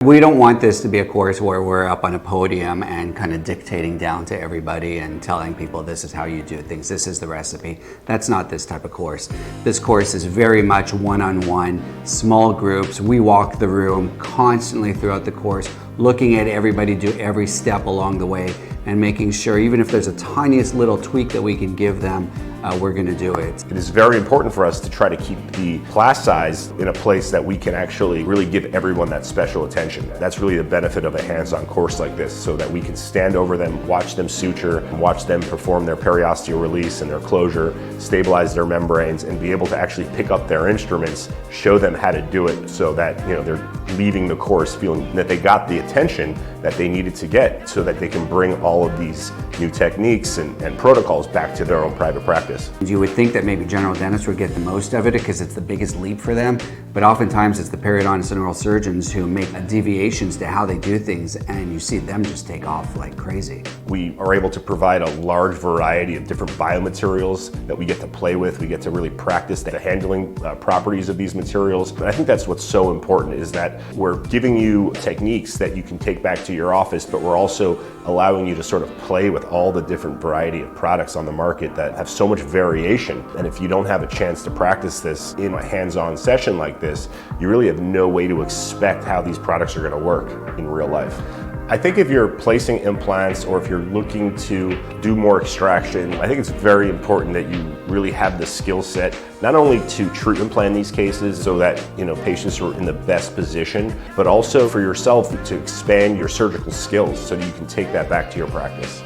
We don't want this to be a course where we're up on a podium and kind of dictating down to everybody and telling people this is how you do things, this is the recipe. That's not this type of course. This course is very much one-on-one, small groups. We walk the room constantly throughout the course, looking at everybody do every step along the way and making sure, even if there's a tiniest little tweak that we can give them, we're going to do it. It is very important for us to try to keep the class size in a place that we can actually really give everyone that special attention. That's really the benefit of a hands-on course like this, so that we can stand over them, watch them suture, watch them perform their periosteal release and their closure, stabilize their membranes, and be able to actually pick up their instruments, show them how to do it, so that they're leaving the course feeling that they got the attention that they needed to get, so that they can bring all of these new techniques and protocols back to their own private practice. You would think that maybe general dentists would get the most of it because it's the biggest leap for them, but oftentimes it's the periodontists and oral surgeons who make deviations to how they do things, and you see them just take off like crazy. We are able to provide a large variety of different biomaterials that we get to play with. We get to really practice the handling properties of these materials. And I think that's what's so important, is that we're giving you techniques that you can take back to your office, but we're also allowing you to sort of play with all the different variety of products on the market that have so much variation. And if you don't have a chance to practice this in a hands-on session like this, you really have no way to expect how these products are going to work in real life. I think if you're placing implants, or if you're looking to do more extraction, I think it's very important that you really have the skill set, not only to treatment plan these cases so that patients are in the best position, but also for yourself to expand your surgical skills so that you can take that back to your practice.